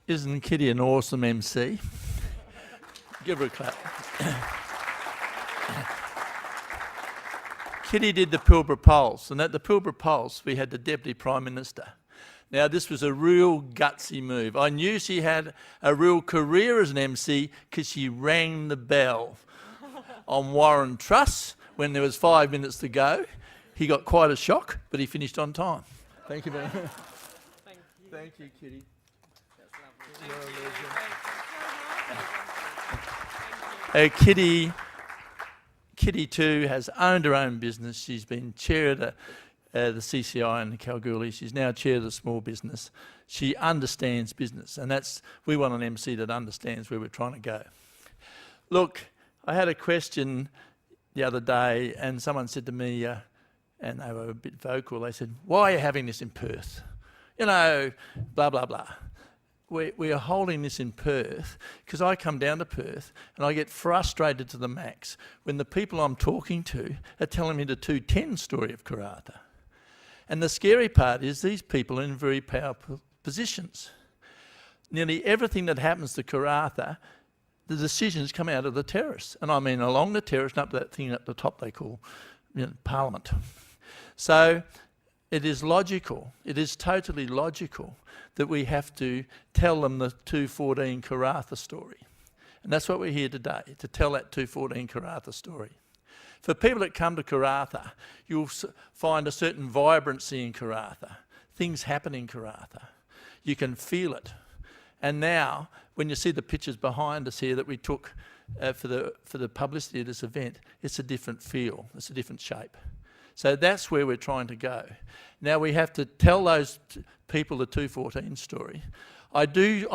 Isn't Kitty an awesome MC? Give her a clap. Kitty did the Pilbara Pulse, and at the Pilbara Pulse we had the Deputy Prime Minister. Now this was a real gutsy move. I knew she had a real career as an MC because she rang the bell on Warren Truss when there was 5 minutes to go. He got quite a shock, but he finished on time. Thank you very much. Thank you. Thank you, Kitty. That's lovely. Thank you. Kitty too has owned her own business. She's been chair of the CCI in Kalgoorlie. She's now chair of the small business. She understands business, and we want an MC that understands where we're trying to go. Look, I had a question the other day, and someone said to me, and they were a bit vocal, they said, why are you having this in Perth? You know, blah, blah, blah. We are holding this in Perth because I come down to Perth and I get frustrated to the max when the people I'm talking to are telling me the 210 story of Karratha. And the scary part is these people are in very powerful positions. Nearly everything that happens to Karratha, the decisions come out of the terrace. And I mean along the terrace and up to that thing at the top they call Parliament. So it is logical, it is totally logical that we have to tell them the 214 Karratha story. And that's what we're here today, to tell that 214 Karratha story. For people that come to Karratha, you'll find a certain vibrancy in Karratha. Things happen in Karratha. You can feel it. And now, when you see the pictures behind us here that we took for the publicity of this event, it's a different feel, it's a different shape. So that's where we're trying to go. Now we have to tell those people the 214 story. I do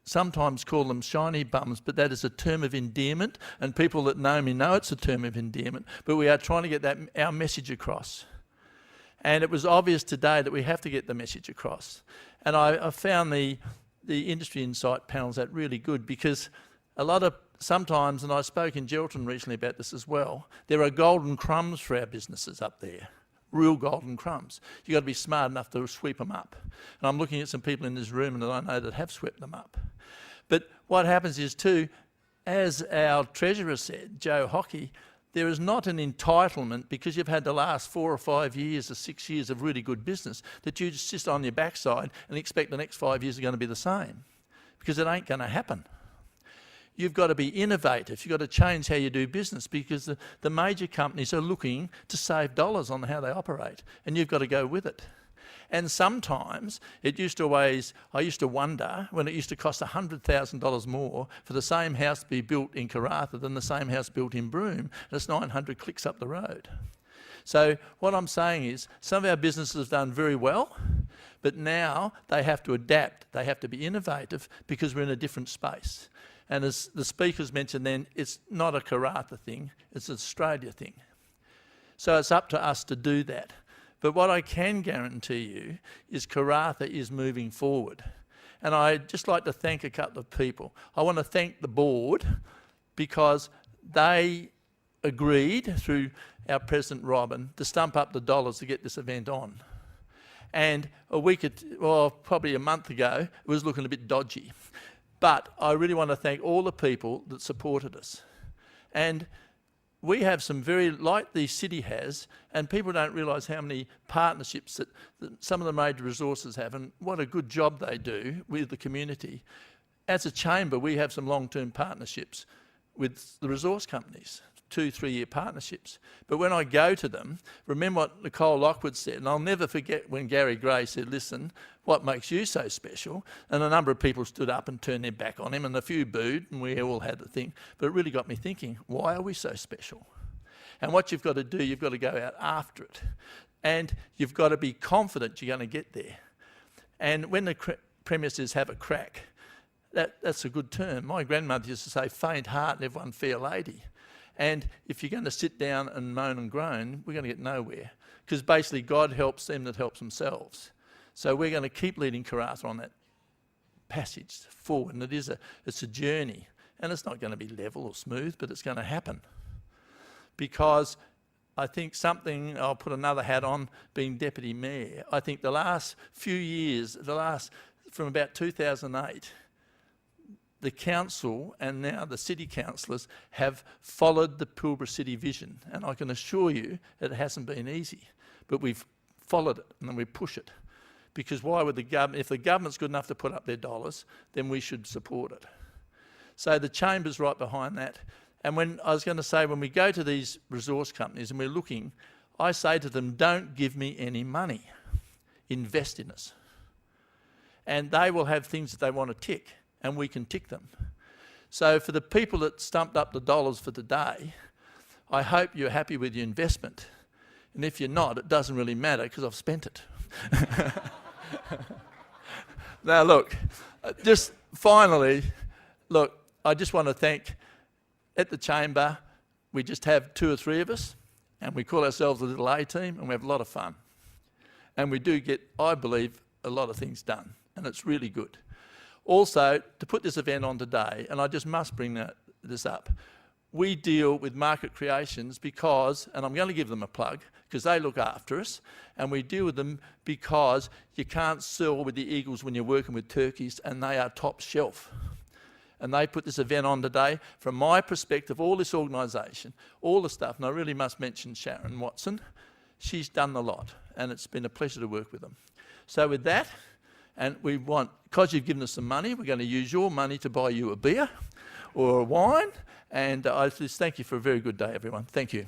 sometimes call them shiny bums, but that is a term of endearment, and people that know me know it's a term of endearment, but we are trying to get our message across. And it was obvious today that we have to get the message across. And I found the industry insight panels that really good, because sometimes, and I spoke in Geraldton recently about this as well, there are golden crumbs for our businesses up there, real golden crumbs. You've got to be smart enough to sweep them up. And I'm looking at some people in this room that I know that have swept them up. But what happens is too, as our treasurer said, Joe Hockey, there is not an entitlement because you've had the last 4 or 5 years or 6 years of really good business that you just sit on your backside and expect the next 5 years are going to be the same, because it ain't going to happen. You've got to be innovative. You've got to change how you do business, because the major companies are looking to save dollars on how they operate, and you've got to go with it. And sometimes I used to wonder when it used to cost $100,000 more for the same house to be built in Karratha than the same house built in Broome, and it's 900 clicks up the road. So what I'm saying is some of our businesses have done very well, but now they have to adapt. They have to be innovative because we're in a different space. And as the speakers mentioned then, it's not a Karratha thing, it's an Australia thing. So it's up to us to do that. But what I can guarantee you is Karratha is moving forward. And I'd just like to thank a couple of people. I want to thank the board because they agreed through our President Robin to stump up the dollars to get this event on. And probably a month ago, it was looking a bit dodgy. But I really want to thank all the people that supported us. And we have some like the city has, and people don't realise how many partnerships that some of the major resources have, and what a good job they do with the community. As a chamber, we have some long-term partnerships with the resource companies, 2-3 year partnerships. But when I go to them, remember what Nicole Lockwood said, and I'll never forget when Gary Gray said, listen, what makes you so special? And a number of people stood up and turned their back on him, and a few booed, and we all had the thing. But it really got me thinking, why are we so special? And what you've got to do, you've got to go out after it. And you've got to be confident you're going to get there. And when the Premier says have a crack, that's a good term. My grandmother used to say, faint heart and everyone fair lady. And if you're going to sit down and moan and groan, we're going to get nowhere. Because basically God helps them that helps themselves. So we're going to keep leading Karratha on that passage forward. And it's a journey. And it's not going to be level or smooth, but it's going to happen. Because I think I'll put another hat on, being Deputy Mayor. I think the last few years, from about 2008, the council and now the city councillors have followed the Pilbara City vision, and I can assure you that it hasn't been easy, but we've followed it and then we push it. Because why would the government, if the government's good enough to put up their dollars, then we should support it. So the Chamber's right behind that. And when I was going to say, when we go to these resource companies and we're looking, I say to them, don't give me any money, invest in us. And they will have things that they want to tick, and we can tick them. So for the people that stumped up the dollars for today, I hope you're happy with your investment. And if you're not, it doesn't really matter because I've spent it. Now look, just finally, look, I just want to thank, at the Chamber, we just have 2 or 3 of us, and we call ourselves a little A team, and we have a lot of fun. And we do get, I believe, a lot of things done, and it's really good. Also, to put this event on today, and I just must bring this up, we deal with Market Creations because, and I'm going to give them a plug, because they look after us, and we deal with them because you can't sell with the Eagles when you're working with turkeys, and they are top shelf. And they put this event on today. From my perspective, all this organisation, all the stuff, and I really must mention Sharon Watson, she's done a lot, and it's been a pleasure to work with them. So with that, and we want, because you've given us some money, we're going to use your money to buy you a beer or a wine, and I just thank you for a very good day, everyone. Thank you.